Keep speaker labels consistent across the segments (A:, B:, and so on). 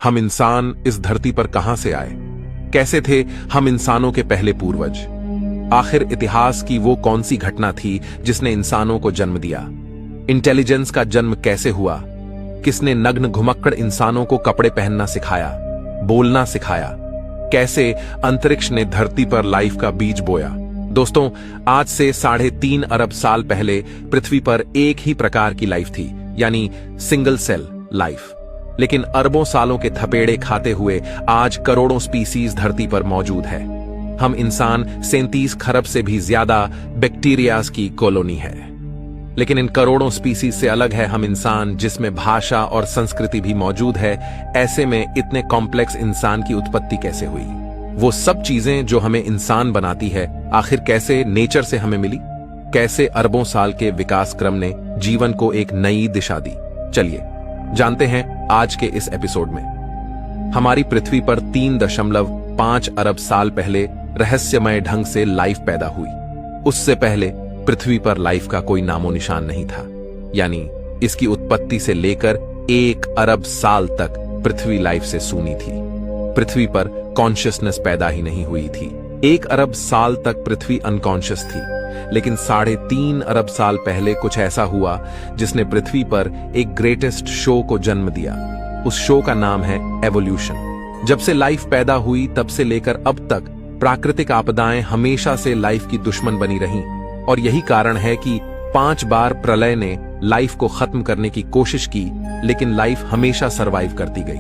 A: हम इंसान इस धरती पर कहां से आए? कैसे थे हम इंसानों के पहले पूर्वज? आखिर इतिहास की वो कौन सी घटना थी जिसने इंसानों को जन्म दिया? इंटेलिजेंस का जन्म कैसे हुआ? किसने नग्न घुमक्कड़ इंसानों को कपड़े पहनना सिखाया, बोलना सिखाया? कैसे अंतरिक्ष ने धरती पर लाइफ का बीज बोया? दोस्तों, आज से 3.5 अरब साल पहले पृथ्वी पर एक ही प्रकार की लाइफ थी, यानी सिंगल सेल लाइफ। लेकिन अरबों सालों के थपेड़े खाते हुए आज करोड़ों स्पीसीज धरती पर मौजूद है। हम इंसान 37 खरब से भी ज्यादा बैक्टीरियाज की कॉलोनी है। लेकिन इन करोड़ों स्पीसीज से अलग है हम इंसान, जिसमें भाषा और संस्कृति भी मौजूद है। ऐसे में इतने कॉम्प्लेक्स इंसान की उत्पत्ति कैसे हुई? वो सब चीजें जो हमें इंसान बनाती है, आखिर कैसे नेचर से हमें मिली? कैसे अरबों साल के विकास क्रम ने जीवन को एक नई दिशा दी? चलिए जानते हैं आज के इस एपिसोड में। हमारी पृथ्वी पर 3.5 अरब साल पहले रहस्यमय ढंग से लाइफ पैदा हुई। उससे पहले पृथ्वी पर लाइफ का कोई नामो निशान नहीं था, यानी इसकी उत्पत्ति से लेकर 1 अरब साल तक पृथ्वी लाइफ से सूनी थी। पृथ्वी पर कॉन्शियसनेस पैदा ही नहीं हुई थी। 1 अरब साल तक पृथ्वी अनकॉन्शियस थी, लेकिन 3.5 अरब साल पहले कुछ ऐसा हुआ जिसने पृथ्वी पर एक ग्रेटेस्ट शो को जन्म दिया। उस शो का नाम है एवोल्यूशन। जब से लाइफ पैदा हुई तब से लेकर अब तक प्राकृतिक आपदाएं हमेशा से लाइफ की दुश्मन बनी रहीं, और यही कारण है कि 5 बार प्रलय ने लाइफ को खत्म करने की कोशिश की, लेकिन लाइफ हमेशा सरवाइव करती गई।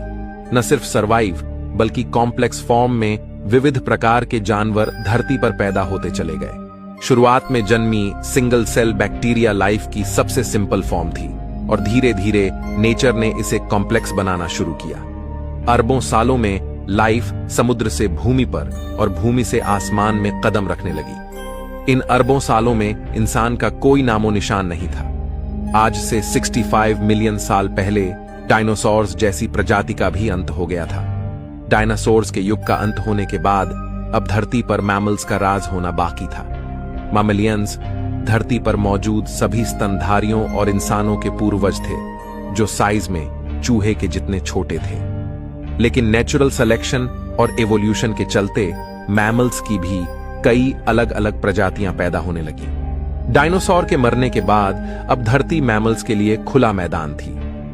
A: न सिर्फ सरवाइव, बल्कि कॉम्प्लेक्स फॉर्म में विविध प्रकार के जानवर धरती पर पैदा होते चले गए। शुरुआत में जन्मी सिंगल सेल बैक्टीरिया लाइफ की सबसे सिंपल फॉर्म थी, और धीरे धीरे नेचर ने इसे कॉम्प्लेक्स बनाना शुरू किया। अरबों सालों में लाइफ समुद्र से भूमि पर और भूमि से आसमान में कदम रखने लगी। इन अरबों सालों में इंसान का कोई नामो निशान नहीं था। आज से 65 मिलियन साल पहले डायनासोर्स जैसी प्रजाति का भी अंत हो गया था। डायनासोर्स के युग का अंत होने के बाद अब धरती पर मैमल्स का राज होना बाकी था। मैमलियंस धरती पर मौजूद सभी स्तनधारियों और इंसानों के पूर्वज थे, जो साइज में चूहे के जितने छोटे थे। लेकिन नेचुरल सिलेक्शन और एवोल्यूशन के चलते मैमल्स की भी कई अलग अलग प्रजातियां पैदा होने लगी। डायनासोर के मरने के बाद अब धरती मैमल्स के लिए खुला मैदान थी।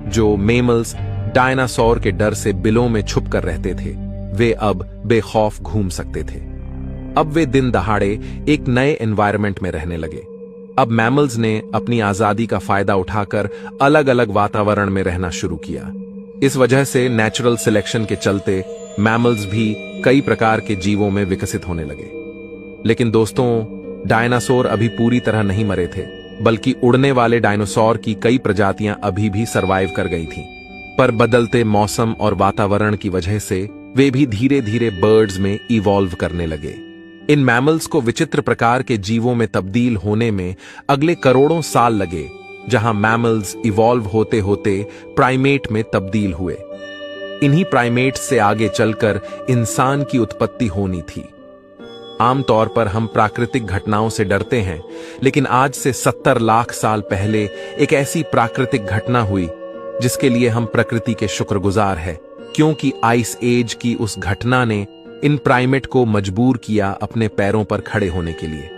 A: जो मेमल्स डायनासोर के डर से बिलों में छुप कर रहते थे, वे अब बेखौफ घूम सकते थे। अब वे दिन दहाड़े एक नए एनवायरनमेंट में रहने लगे। अब मैमल्स ने अपनी आजादी का फायदा उठाकर अलग अलग वातावरण में रहना शुरू किया। इस वजह से नेचुरल सिलेक्शन के चलते मैमल्स भी कई प्रकार के जीवों में विकसित होने लगे। लेकिन दोस्तों, डायनासोर अभी पूरी तरह नहीं मरे थे, बल्कि उड़ने वाले डायनासोर की कई प्रजातियां अभी भी सरवाइव कर गई थीं। पर बदलते मौसम और वातावरण की वजह से वे भी धीरे धीरे बर्ड्स में इवॉल्व करने लगे। इन मैमल्स को विचित्र प्रकार के जीवों में तब्दील होने में अगले करोड़ों साल लगे, जहां मैमल्स इवॉल्व होते होते प्राइमेट में तब्दील हुए। इन्हीं प्राइमेट से आगे चलकर इंसान की उत्पत्ति होनी थी। आमतौर पर हम प्राकृतिक घटनाओं से डरते हैं, लेकिन आज से 70 लाख साल पहले एक ऐसी प्राकृतिक घटना हुई जिसके लिए हम प्रकृति के शुक्रगुजार हैं, क्योंकि आइस एज की उस घटना ने इन प्राइमेट को मजबूर किया अपने पैरों पर खड़े होने के लिए।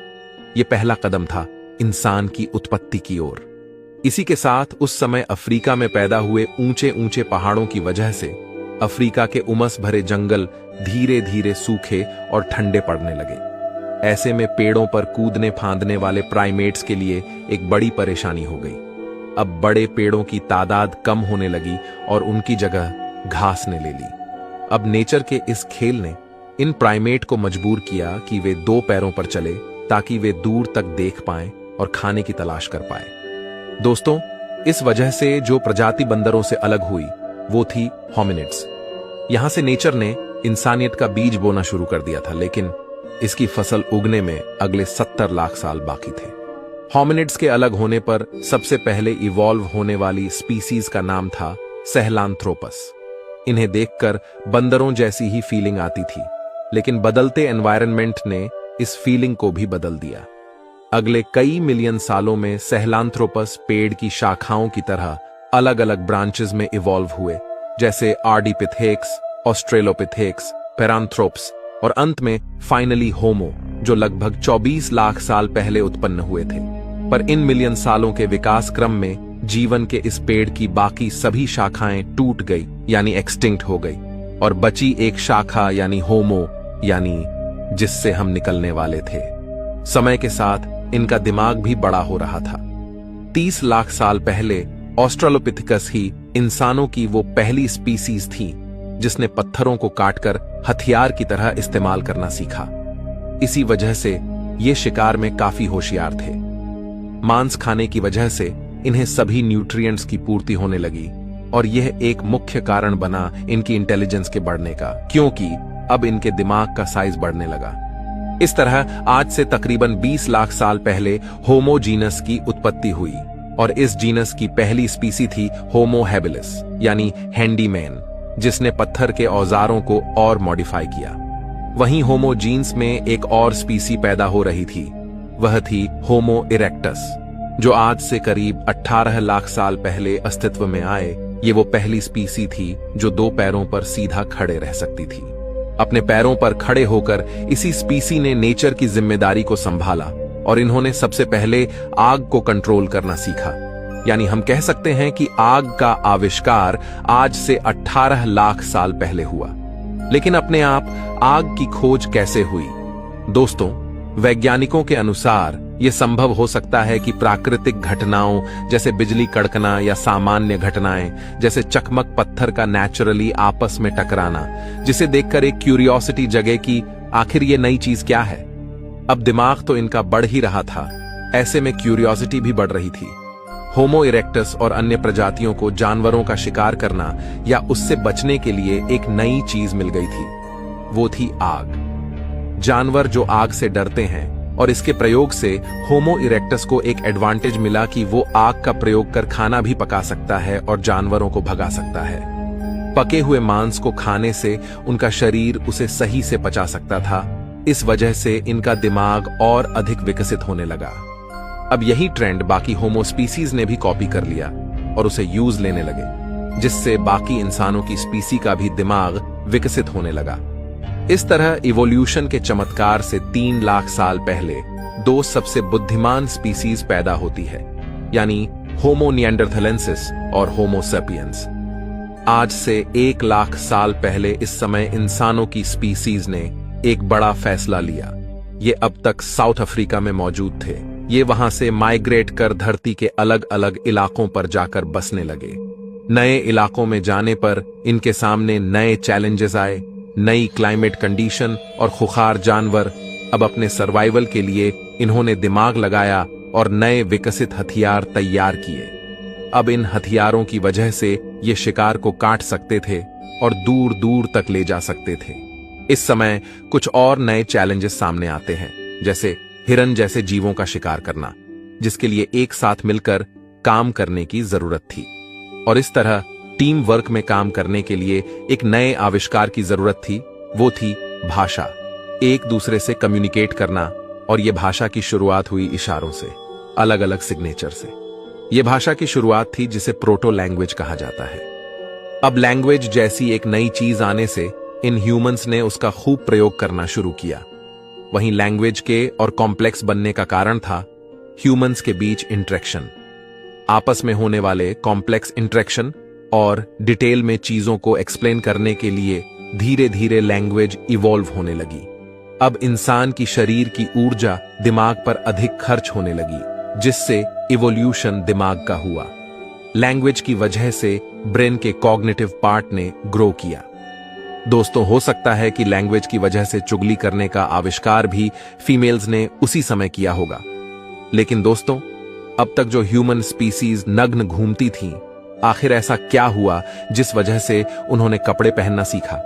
A: यह पहला कदम था इंसान की उत्पत्ति की ओर। इसी के साथ उस समय अफ्रीका में पैदा हुए ऊंचे ऊंचे पहाड़ों की वजह से अफ्रीका के उमस भरे जंगल धीरे धीरे सूखे और ठंडे पड़ने लगे। ऐसे में पेड़ों पर कूदने फांदने वाले प्राइमेट्स के लिए एक बड़ी परेशानी हो गई। अब बड़े पेड़ों की तादाद कम होने लगी और उनकी जगह घास ने ले ली। अब नेचर के इस खेल ने इन प्राइमेट को मजबूर किया कि वे 2 पैरों पर चले, ताकि वे दूर तक देख पाएं और खाने की तलाश कर पाएं। दोस्तों, इस वजह से जो प्रजाति बंदरों से अलग हुई वो थी होमिनिड्स। यहां से नेचर ने इंसानियत का बीज बोना शुरू कर दिया था, लेकिन इसकी फसल उगने में अगले 70 लाख साल बाकी थे। होमिनिड्स के अलग होने पर सबसे पहले इवॉल्व होने वाली स्पीसीज का नाम था सहेलांथ्रोपस। इन्हें देखकर बंदरों जैसी ही फीलिंग आती थी, लेकिन बदलते एनवायरनमेंट ने इस फीलिंग को भी बदल दिया। अगले कई मिलियन सालों में सहेलांथ्रोपस पेड़ की शाखाओं की तरह अलग अलग ब्रांचेस में इवॉल्व हुए, जैसे आर्डिपिथेक्स, ऑस्ट्रेलोपिथेक्स, पेरांथ्रोप्स और अंत में फाइनली होमो, जो लगभग 24 लाख साल पहले उत्पन्न हुए थे। पर इन मिलियन सालों के विकास क्रम में जीवन के इस पेड़ की बाकी सभी शाखाएं टूट गई यानी एक्सटिंक्ट हो गई, और बची एक शाखा यानी होमो, यानी जिससे हम निकलने वाले थे। समय के साथ इनका दिमाग भी बड़ा हो रहा था। 30 लाख साल पहले ऑस्ट्रेलोपिथेकस ही इंसानों की वो पहली स्पीसीज थी जिसने पत्थरों को काटकर हथियार की तरह इस्तेमाल करना सीखा। इसी वजह से ये शिकार में काफी होशियार थे। मांस खाने की वजह से इन्हें सभी न्यूट्रिएंट्स की पूर्ति होने लगी, और यह एक मुख्य कारण बना इनकी इंटेलिजेंस के बढ़ने का, क्योंकि अब इनके दिमाग का साइज बढ़ने लगा। इस तरह आज से तकरीबन 20 लाख साल पहले होमो जीनस की उत्पत्ति हुई, और इस जीनस की पहली स्पीसी थी होमो हैबिलिस यानी हैंडीमैन, जिसने पत्थर के औजारों को और मॉडिफाई किया। वहीं होमो जीन्स में एक और स्पीसी पैदा हो रही थी, वह थी होमो इरेक्टस, जो आज से करीब 18 लाख साल पहले अस्तित्व में आए। ये वो पहली स्पीसी थी जो 2 पैरों पर सीधा खड़े रह सकती थी। अपने पैरों पर खड़े होकर इसी स्पीसी ने नेचर की जिम्मेदारी को संभाला, और इन्होंने सबसे पहले आग को कंट्रोल करना सीखा। यानी हम कह सकते हैं कि आग का आविष्कार आज से 18 लाख साल पहले हुआ। लेकिन अपने आप आग की खोज कैसे हुई? दोस्तों, वैज्ञानिकों के अनुसार यह संभव हो सकता है कि प्राकृतिक घटनाओं जैसे बिजली कड़कना या सामान्य घटनाएं जैसे चकमक पत्थर का नेचुरली आपस में टकराना, जिसे देखकर एक क्यूरियोसिटी जगे कि आखिर ये नई चीज क्या है। अब दिमाग तो इनका बढ़ ही रहा था, ऐसे में क्यूरियोसिटी भी बढ़ रही थी। होमो इरेक्टस और अन्य प्रजातियों को जानवरों का शिकार करना या उससे बचने के लिए एक नई चीज मिल गई थी, वो थी आग। जानवर जो आग से डरते हैं, और इसके प्रयोग से होमो इरेक्टस को एक एडवांटेज मिला कि वो आग का प्रयोग कर खाना भी पका सकता है और जानवरों को भगा सकता है। पके हुए मांस को खाने से उनका शरीर उसे सही से पचा सकता था। इस वजह से इनका दिमाग और अधिक विकसित होने लगा। अब यही ट्रेंड बाकी होमो स्पीसीज ने भी कॉपी कर लिया और उसे यूज लेने लगे, जिससे बाकी इंसानों की स्पीसी का भी दिमाग विकसित होने लगा। इस तरह इवोल्यूशन के चमत्कार से 3 लाख साल पहले 2 सबसे बुद्धिमान स्पीसीज पैदा होती है, यानी होमो निएंडरथलेंसिस और होमो सेपियंस। आज से 1 लाख साल पहले इस समय इंसानों की स्पीसीज ने एक बड़ा फैसला लिया। ये अब तक साउथ अफ्रीका में मौजूद थे। ये वहां से माइग्रेट कर धरती के अलग अलग इलाकों पर जाकर बसने लगे। नए इलाकों में जाने पर इनके सामने नए चैलेंजेस आए, नई क्लाइमेट कंडीशन और खुखार जानवर। अब अपने सर्वाइवल के लिए इन्होंने दिमाग लगाया और नए विकसित हथियार तैयार किए। अब इन हथियारों की वजह से ये शिकार को काट सकते थे और दूर दूर तक ले जा सकते थे। इस समय कुछ और नए चैलेंजेस सामने आते हैं, जैसे हिरन जैसे जीवों का शिकार करना, जिसके लिए एक साथ मिलकर काम करने की जरूरत थी। और इस तरह टीम वर्क में काम करने के लिए एक नए आविष्कार की जरूरत थी, वो थी भाषा। एक दूसरे से कम्युनिकेट करना, और यह भाषा की शुरुआत हुई इशारों से, अलग अलग सिग्नेचर से। यह भाषा की शुरुआत थी जिसे प्रोटो लैंग्वेज कहा जाता है। अब लैंग्वेज जैसी एक नई चीज आने से इन ह्यूमंस ने उसका खूब प्रयोग करना शुरू किया। वहीं लैंग्वेज के और कॉम्प्लेक्स बनने का कारण था ह्यूमंस के बीच इंटरेक्शन, आपस में होने वाले कॉम्प्लेक्स इंटरेक्शन और डिटेल में चीजों को एक्सप्लेन करने के लिए धीरे धीरे लैंग्वेज इवॉल्व होने लगी। अब इंसान की शरीर की ऊर्जा दिमाग पर अधिक खर्च होने लगी, जिससे इवोल्यूशन दिमाग का हुआ। लैंग्वेज की वजह से ब्रेन के कॉग्निटिव पार्ट ने ग्रो किया। दोस्तों, हो सकता है कि लैंग्वेज की वजह से चुगली करने का आविष्कार भी फीमेल्स ने उसी समय किया होगा। लेकिन दोस्तों, अब तक जो ह्यूमन स्पीसीज नग्न घूमती थीं, आखिर ऐसा क्या हुआ जिस वजह से उन्होंने कपड़े पहनना सीखा?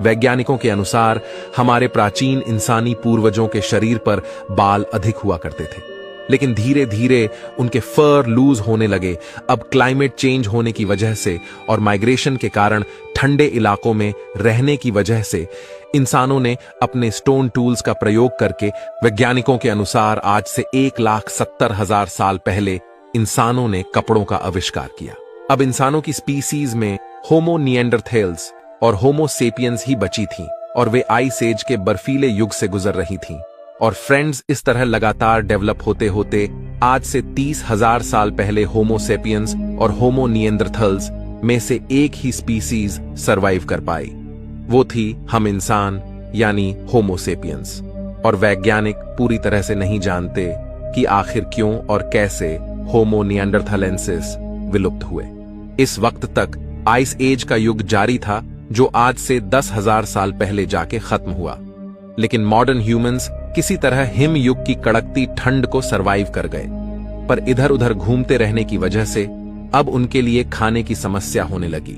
A: वैज्ञानिकों के अनुसार हमारे प्राचीन इंसानी पूर्वजों के शरीर पर बाल अधिक हुआ करते थे, लेकिन धीरे धीरे उनके फर लूज होने लगे। अब क्लाइमेट चेंज होने की वजह से और माइग्रेशन के कारण ठंडे इलाकों में रहने की वजह से इंसानों ने अपने स्टोन टूल्स का प्रयोग करके, वैज्ञानिकों के अनुसार आज से 1,70,000 साल पहले इंसानों ने कपड़ों का आविष्कार किया। अब इंसानों की स्पीसीज में होमो निएंडरथैल्स और होमो सेपियंस ही बची थीं और वे आइस एज के बर्फीले युग से गुजर रही थीं। और फ्रेंड्स, इस तरह लगातार डेवलप होते होते आज से 30,000 साल पहले होमो सेपियंस और होमो निएंडरथैल्स में से एक ही स्पीसीज सरवाइव कर पाई। वो थी हम इंसान, यानी होमो सेपियंस। और वैज्ञानिक पूरी तरह से नहीं जानते कि आखिर क्यों और कैसे होमो निएंडरथैलेंसिस विलुप्त हुए। इस वक्त तक आइस एज का युग जारी था, जो आज से 10,000 साल पहले जाके खत्म हुआ। लेकिन मॉडर्न ह्यूमंस किसी तरह हिम युग की कड़कती ठंड को सरवाइव कर गए, पर इधर उधर घूमते रहने की वजह से अब उनके लिए खाने की समस्या होने लगी।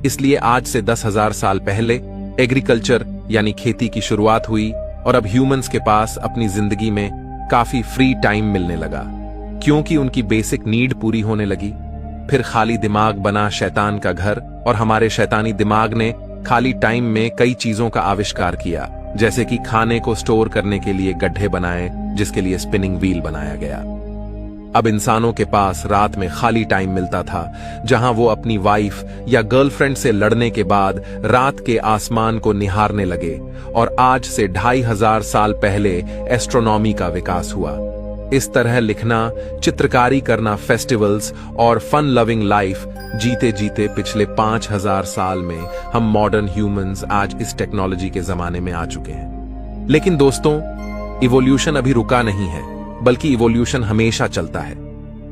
A: इसलिए आज से 10,000 साल पहले एग्रीकल्चर यानी खेती की शुरुआत हुई और अब ह्यूमंस के पास अपनी जिंदगी में काफी फ्री टाइम मिलने लगा, क्योंकि उनकी बेसिक नीड पूरी होने लगी। फिर खाली दिमाग बना शैतान का घर, और हमारे शैतानी दिमाग ने खाली टाइम में कई चीजों का आविष्कार किया, जैसे कि खाने को स्टोर करने के लिए गड्ढे बनाए, जिसके लिए स्पिनिंग व्हील बनाया गया। अब इंसानों के पास रात में खाली टाइम मिलता था, जहां वो अपनी वाइफ या गर्लफ्रेंड से लड़ने के बाद रात के आसमान को निहारने लगे। और आज से 2,500 साल पहले एस्ट्रोनॉमी का विकास हुआ। इस तरह लिखना, चित्रकारी करना, फेस्टिवल्स और फन लविंग लाइफ जीते जीते पिछले 5,000 साल में हम मॉडर्न ह्यूमंस आज इस टेक्नोलॉजी के जमाने में आ चुके हैं। लेकिन दोस्तों, इवोल्यूशन अभी रुका नहीं है, बल्कि इवोल्यूशन हमेशा चलता है।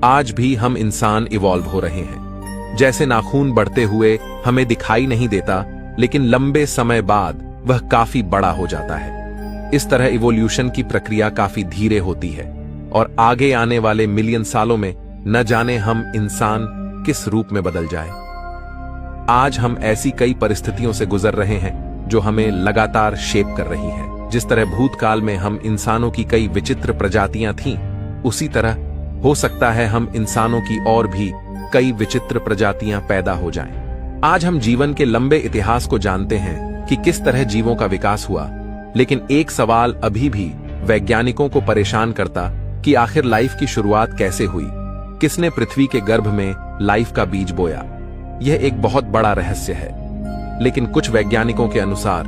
A: आज भी हम इंसान इवॉल्व हो रहे हैं। जैसे नाखून बढ़ते हुए हमें दिखाई नहीं देता, लेकिन लंबे समय बाद वह काफी बड़ा हो जाता है। इस तरह इवोल्यूशन की प्रक्रिया काफी धीरे होती है और आगे आने वाले मिलियन सालों में न जाने हम इंसान किस रूप में बदल जाए। आज हम ऐसी कई परिस्थितियों से गुजर रहे हैं जो हमें लगातार शेप कर रही हैं। जिस तरह भूतकाल में हम इंसानों की कई विचित्र प्रजातियां थीं, उसी तरह हो सकता है हम इंसानों की और भी कई विचित्र प्रजातियां पैदा हो जाएं। आज हम जीवन के लंबे इतिहास को जानते हैं कि किस तरह जीवों का विकास हुआ, लेकिन एक सवाल अभी भी वैज्ञानिकों को परेशान करता कि आखिर लाइफ की शुरुआत कैसे हुई, किसने पृथ्वी के गर्भ में लाइफ का बीज बोया। यह एक बहुत बड़ा रहस्य है। लेकिन कुछ वैज्ञानिकों के अनुसार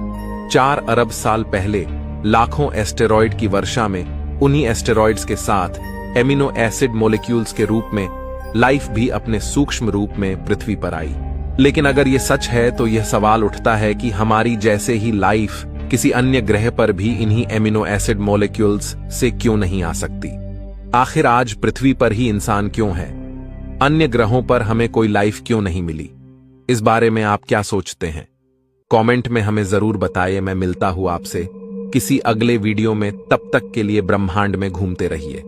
A: 4 अरब साल पहले लाखों एस्टेरॉयड की वर्षा में उन्हीं एस्टेरॉयड्स के साथ एमिनो एसिड मॉलिक्यूल्स के रूप में लाइफ भी अपने सूक्ष्म रूप में पृथ्वी पर आई। लेकिन अगर यह सच है तो यह सवाल उठता है कि हमारी जैसे ही लाइफ किसी अन्य ग्रह पर भी इन्हीं एमिनो एसिड मॉलिक्यूल्स से क्यों नहीं आ सकती। आखिर आज पृथ्वी पर ही इंसान क्यों है? अन्य ग्रहों पर हमें कोई लाइफ क्यों नहीं मिली? इस बारे में आप क्या सोचते हैं? कमेंट में हमें जरूर बताइए। मैं मिलता हूं आपसे किसी अगले वीडियो में। तब तक के लिए ब्रह्मांड में घूमते रहिए।